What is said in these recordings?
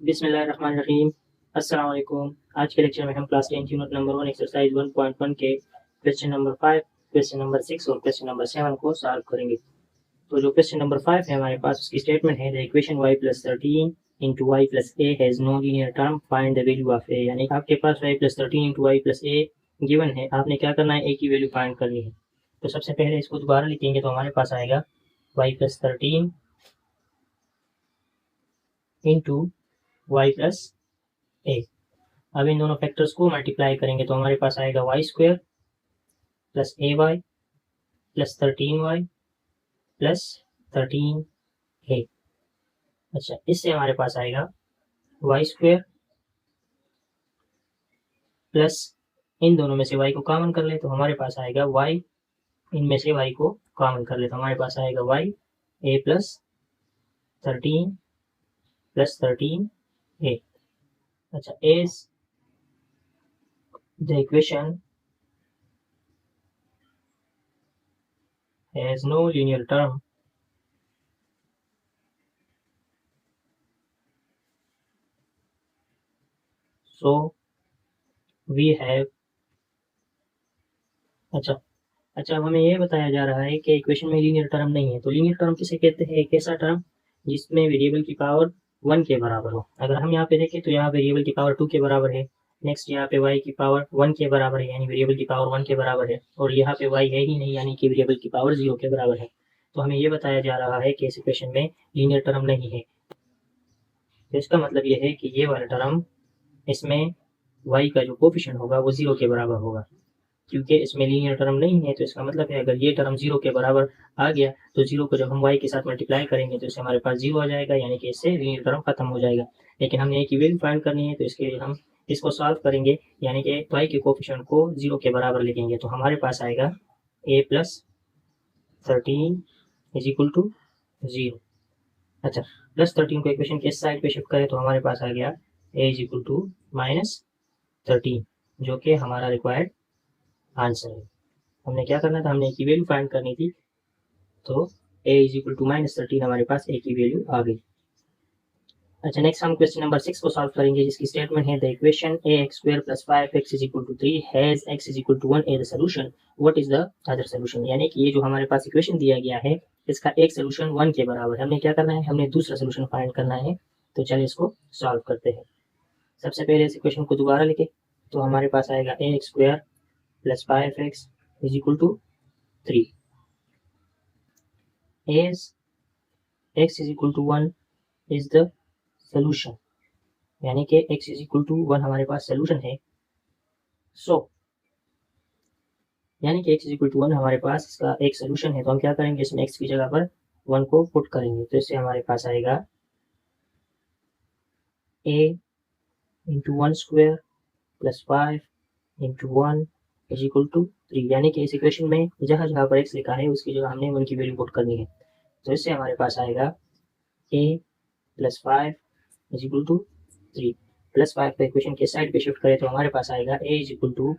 बिस्मिल्लाहिर्रहमानिर्रहीम। अस्सलाम वालेकुम। आज के लेक्चर में हम क्लास 10 यूनिट नंबर 1 एक्सरसाइज 1.1 के क्वेश्चन नंबर 5, क्वेश्चन नंबर 6 और क्वेश्चन नंबर 7 को सॉल्व करेंगे। तो जो क्वेश्चन नंबर 5 है हमारे पास, उसकी स्टेटमेंट है the equation y + 13 * y + a has no linear term, find the value of a। यानी आपके पास y + 13 * y + a गिवन है, आपने क्या करना है, a की वैल्यू फाइंड करनी है। तो सबसे पहले इसको दोबारा लिखेंगे तो हमारे पास आएगा y + 13 * y + a। अब इन दोनों फैक्टर्स को मल्टीप्लाई करेंगे तो हमारे पास आएगा y² + ay + 13y + 13a। अच्छा, इससे हमारे पास आएगा y² प्लस, इन दोनों में से y को कॉमन कर ले तो हमारे पास आएगा y, इनमें से y को कॉमन कर ले तो हमारे पास आएगा y a + 13 + 13a। अच्छा, as the equation has no linear term, so we have. अच्छा, अब हमें ये बताया जा रहा है कि इक्वेशन में लीनियर टर्म नहीं है। तो लीनियर टर्म किसे कहते हैं? एक ऐसा टर्म जिसमें वेरिएबल की पावर 1 के बराबर हो। अगर हम यहाँ पे देखें तो यहाँ वेरिएबल की पावर 2 के बराबर है। नेक्स्ट यहाँ पे y की पावर 1 के बराबर है, यानी वेरिएबल की पावर 1 के बराबर है। और यहाँ पे y है ही नहीं, यानी कि वेरिएबल की पावर 0 के बराबर है। तो हमें ये बताया जा रहा है कि इस इक्वेशन में लीनियर टर्म नहीं है। तो इसका मतलब ये है कि ये वाला टर्म, इसमें y का जो कोफिशिएंट होगा वो 0 के बराबर होगा। क्योंकि इसमें लीनियर टर्म नहीं है तो इसका मतलब है अगर ये टर्म 0 के बराबर आ गया तो 0 को जब हम y के साथ मल्टीप्लाई करेंगे तो इससे हमारे पास 0 आ जाएगा, यानी कि इससे लीनियर टर्म खत्म हो जाएगा। लेकिन हमने a की वैल्यू फाइंड करनी है तो इसके लिए हम इसको सॉल्व करेंगे, यानी कि y के कोफिशिएंट को 0 के बराबर लिखेंगे तो हमारे पास आएगा a + 13 = 0। अच्छा, +13 को इक्वेशन के इस साइड पे शिफ्ट करें तो हमारे पास आ गया a = -13, जो कि हमारा रिक्वायर्ड आंसर है। हमने क्या करना था, हमने a की वैल्यू फाइंड करनी थी। तो a = -13 हमारे पास a की वैल्यू आ गई। अच्छा, नेक्स्ट हम क्वेश्चन नंबर 6 को सॉल्व करेंगे, जिसकी स्टेटमेंट है the equation ax² + 5x = 3 has x = 1 as the solution, what is the other solution. यानी कि ये जो हमारे पास इक्वेशन दिया गया है इसका एक सॉल्यूशन 1 के बराबर है। हमने क्या करना है, हमने दूसरा सॉल्यूशन फाइंड करना है। तो चलिए इसको सॉल्व करते हैं। सबसे पहले इस इक्वेशन को दोबारा लिखें तो हमारे पास आएगा ax² + 5x = 3 as x = 1 is the solution, यानी कि x = 1 हमारे पास सोल्यूशन है। सो यानी कि x = 1 हमारे पास इसका एक सोल्यूशन है। तो हम क्या करेंगे, इसमें x की जगह पर 1 को पुट करेंगे तो इससे हमारे पास आएगा a × 1² + 5 × 1 = 3, यानी कि इस इक्वेशन में जहाँ जहाँ पर x लिखा है उसकी जगह हमने 1 की वैल्यू पुट करनी है। तो इससे हमारे पास आएगा a + 5 = 3, +5 को इक्वेशन के साइड पे शिफ्ट करें तो हमारे पास आएगा a =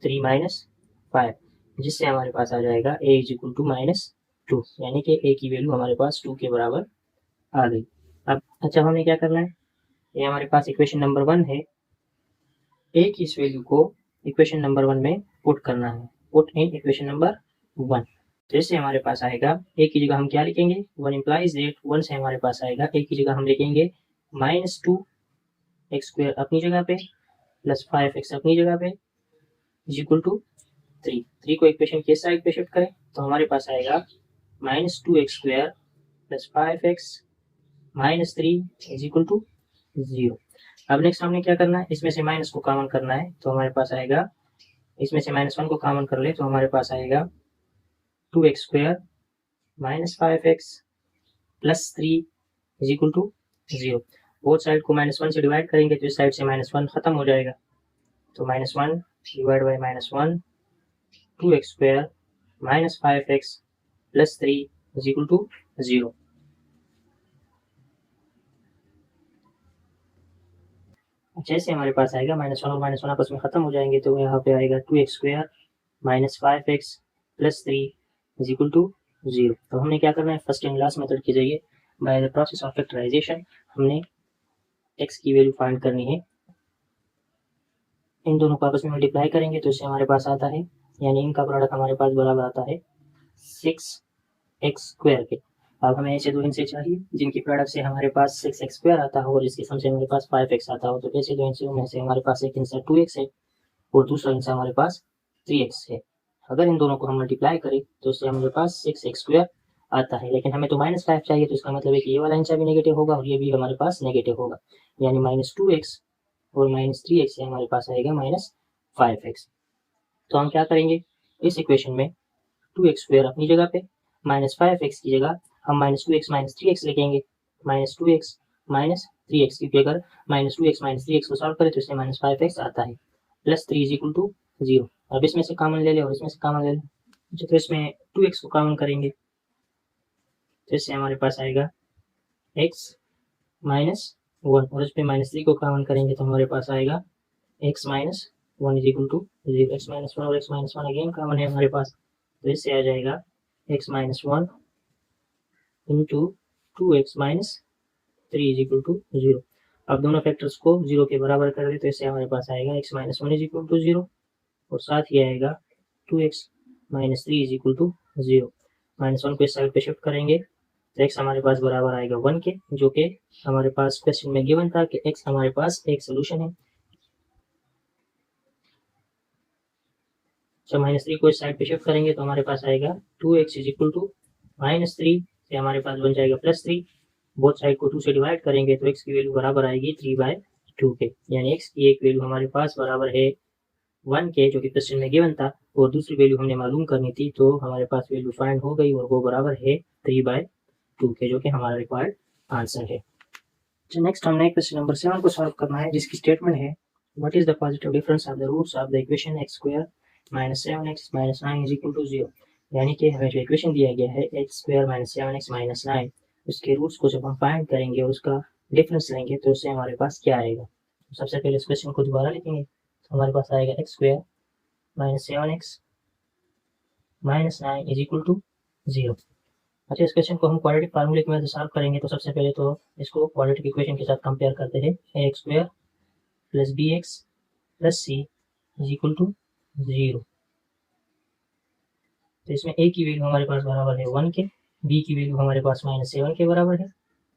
3 - 5, जिससे हमारे पास आ जाएगा a = -2, यानी कि a की वैल्यू हमारे पास 2 के बराबर आ गई। अब अच्छा, हमें क्या करना है, ये हमारे पास इक्वेशन नंबर 1 है। a की इस वैल्यू को इक्वेशन नंबर 1 में पुट करना है, पुट इन इक्वेशन नंबर 1। तो इससे हमारे पास आएगा a की जगह हम क्या लिखेंगे, 1 इम्प्लाइज दैट 1 से हमारे पास आएगा a की जगह हम लिखेंगे -2x² अपनी जगह पे + 5x अपनी जगह पे = 3। 3 को इक्वेशन के साइड पे शिफ्ट करें तो हमारे पास आएगा -2x² + 5x -3 = 0। अब नेक्स्ट हमने क्या करना है, इसमें से माइनस को कॉमन करना है तो हमारे पास आएगा, इसमें से -1 को कॉमन कर ले तो हमारे पास आएगा 2x² -5x + 3 = 0। बोथ साइड को -1 से डिवाइड करेंगे तो इस साइड से -1 खत्म हो जाएगा। तो -1 / -1 2x² -5x + 3 = 0। जैसे हमारे पास आएगा -1 और -1 आपस में खत्म हो जाएंगे तो यहाँ पे आएगा 2x² -5x + 3 = 0। तो हमने क्या करना है, फर्स्ट एंड लास्ट मेथड के जरिए by the process of factorisation हमने x की वैल्यू फाइंड करनी है। इन दोनों को आपस में मल्टीप्लाई करेंगे तो इससे हमारे पास आता है, यानी इनका प्रोडक्ट हमारे पास बराबर आता है 6x² के। अब हमें ऐसे दो इनसे चाहिए जिनकी प्रोडक्ट से हमारे पास 6x² आता हो और इसके सम से हमारे पास 5x आता हो। तो ऐसे दो इनसे में से हमारे पास एक आंसर 2x है और दूसरा आंसर हमारे पास 3x है। अगर इन दोनों को हम मल्टीप्लाई करें तो इससे हमारे पास 6x² आता है, लेकिन हमें तो -5 चाहिए, तो इसका मतलब है कि ये वाला आंसर भी नेगेटिव होगा और ये भी हमारे पास नेगेटिव होगा, यानी -2x और -3x से हमारे पास आएगा -5x। तो हम क्या करेंगे, इस इक्वेशन में 2x² अपनी जगह पे, -5x की जगह हम -2x -3x लिखेंगे, -2x -3x, क्योंकि अगर -2x -3x को सॉल्व करें तो इससे -5x आता है, +3 = 0। अब इसमें से कॉमन ले ले और इसमें से कॉमन ले ले, तो इसमें 2x को कॉमन करेंगे तो इससे हमारे पास आएगा x -1 और इस पे -3 को कॉमन करेंगे तो हमारे पास आएगा x -1 = 0। x -1 और x -1 अगेन कॉमन है हमारे पास, तो इससे आ जाएगा x -1 × 2x -3 = 0। अब दोनों फैक्टर्स को 0 के बराबर कर दे तो इससे हमारे पास आएगा x -1 = 0 और साथ ही आएगा 2x -3 = 0। -1 को इस साइड पे शिफ्ट करेंगे तो x हमारे पास बराबर आएगा 1 के, जो कि हमारे पास क्वेश्चन में गिवन था कि x हमारे पास एक सोल्यूशन है। जब -3 को इस साइड पे शिफ्ट करेंगे तो हमारे पास आएगा 2x = -3 से हमारे पास बन जाएगा +3। बोथ साइड को 2 से डिवाइड करेंगे तो x की वैल्यू बराबर आएगी 3/2 के, यानी x की एक वैल्यू हमारे पास बराबर है 1 के, जो कि क्वेश्चन में गिवन था, और दूसरी वैल्यू हमने मालूम करनी थी, तो हमारे पास वैल्यू फाइंड हो गई और वो बराबर है 3/2 के, जो कि हमारा रिक्वायर्ड आंसर है। तो नेक्स्ट हमने क्वेश्चन नंबर 7 को सॉल्व करना है, जिसकी स्टेटमेंट है what is the positive difference of the roots of the equation x² -7x -9 = 0। यानी कि हमें जो इक्वेशन दिया गया है x² -7x -9, उसके रूट्स को जब हम फाइंड करेंगे और उसका डिफरेंस लेंगे तो उससे हमारे पास क्या आएगा। तो सबसे पहले इस क्वेश्चन को दोबारा लिखेंगे तो हमारे पास आएगा x² -7x -9 = 0। अच्छा, इस क्वेश्चन को हम क्वाड्रेटिक फार्मूले की मदद से सॉल्व करेंगे। तो सबसे पहले तो इसको क्वाड्रेटिक इक्वेशन के साथ कंपेयर करते हैं, a² + bx + c = 0। तो इसमें a की वैल्यू हमारे पास बराबर है 1 के, b की वैल्यू हमारे पास -7 के बराबर है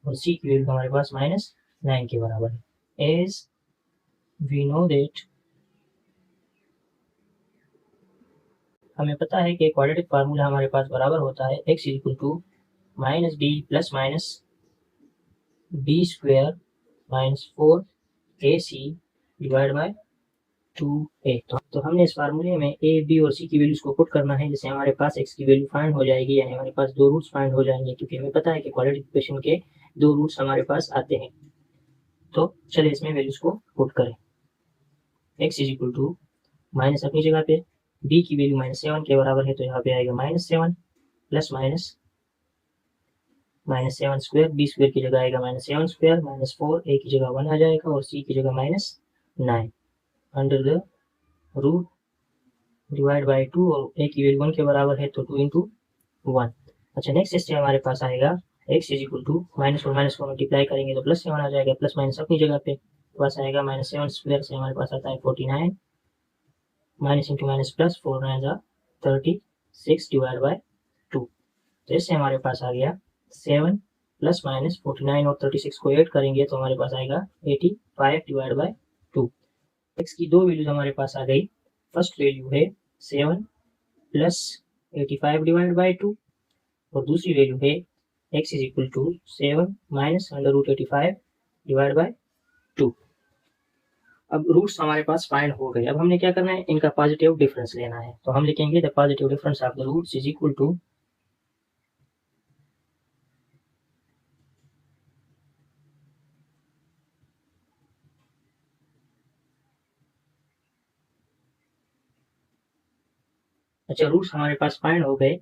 और c की वैल्यू हमारे पास -9 के बराबर है। एज वी नो दैट, हमें पता है कि क्वाड्रेटिक फार्मूला हमारे पास बराबर होता है x = -b + -b² -4ac / 2a। तो हमने इस फार्मूले में a, b और c की वैल्यूज को पुट करना है, जिससे हमारे पास x की वैल्यू फाइंड हो जाएगी, यानी हमारे पास दो रूट्स फाइंड हो जाएंगे, क्योंकि हमें पता है कि क्वाड्रेटिक इक्वेशन के दो रूट्स हमारे पास आते हैं। तो चलिए इसमें वैल्यूज को पुट करें। x = माइनस अपनी जगह पे, b की वैल्यू -7 के बराबर है तो यहाँ पे आएगा -7 प्लस -7², b² की जगह आएगा -7², -4, a की जगह 1 आ जाएगा और c की जगह -9 under the root divide by 2, और a की वैल्यू 1 के बराबर है तो 2 × 1। अच्छा, नेक्स्ट इससे हमारे पास आएगा x = माइनस और माइनस को मल्टीप्लाई करेंगे तो +7 आ जाएगा, प्लस माइनस अपनी जगह पे, पास आएगा -7² से हमारे पास आता है 49, माइनस इंटू माइनस प्लस, 4 9 जा 36 डिवाइड बाई 2। तो इससे हमारे पास आ गया 7 प्लस माइनस 49 और 36 को ऐड करेंगे तो हमारे पास आएगा 85 डिवाइड बाई 2। x की दो वैल्यूज हमारे पास आ गई। फर्स्ट वैल्यू है 7 प्लस 85 डिवाइड बाई 2 और दूसरी वैल्यू है x = 7 माइनस √85 डिवाइड बाई 2। अब रूट्स हमारे पास फाइंड हो गए। अब हमने क्या करना है, इनका पॉजिटिव डिफरेंस लेना है। तो हम लिखेंगे the positive difference of the roots = अच्छा, रूट्स हमारे पास फाइंड हो गए।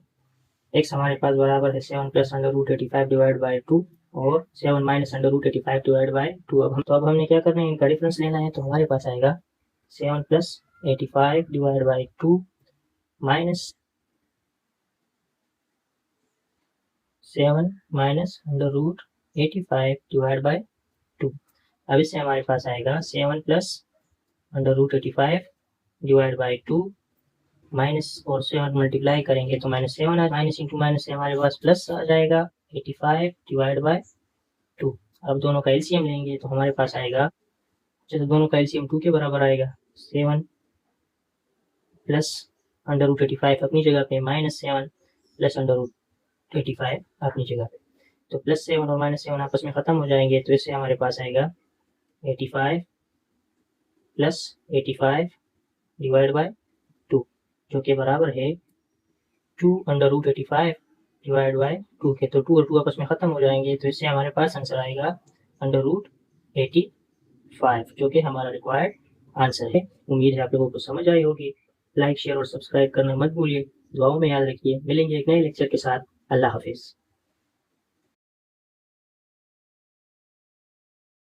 x हमारे पास बराबर है 7 प्लस √85 डिवाइड बाई 2 और 7 माइनस √85 डिवाइड बाई 2। अब हमने क्या करना है, इनका डिफरेंस लेना है। तो हमारे पास आएगा 7 plus 85 divide by 2 minus 7 minus √85 divide by 2। अब इससे हमारे पास आएगा 7 प्लस √85 डिवाइड बाई 2 माइनस और 7 मल्टीप्लाई करेंगे तो -7 माइनस इंटू माइनस से हमारे पास प्लस आ जाएगा 85 डिवाइड बाई 2। अब दोनों का एलसीएम लेंगे तो हमारे पास आएगा, जैसे दोनों का एलसीएम 2 के बराबर आएगा, 7 प्लस √85 अपनी जगह पे -7 प्लस √85 अपनी जगह पे, तो +7 और -7 आपस में ख़त्म हो जाएंगे तो इससे हमारे पास आएगा 85 प्लस 85 डिवाइड बाई 2 जो कि बराबर है 2√85 डिवाइड बाई 2 के, तो 2 और 2 आपस में ख़त्म हो जाएंगे तो इससे हमारे पास आंसर आएगा √85 जो कि हमारा रिक्वायर्ड आंसर है। उम्मीद है आप लोगों को समझ आई होगी। लाइक शेयर और सब्सक्राइब करना मत भूलिए। दुआओं में याद रखिए। मिलेंगे एक नए लेक्चर के साथ। अल्लाह हाफिज़।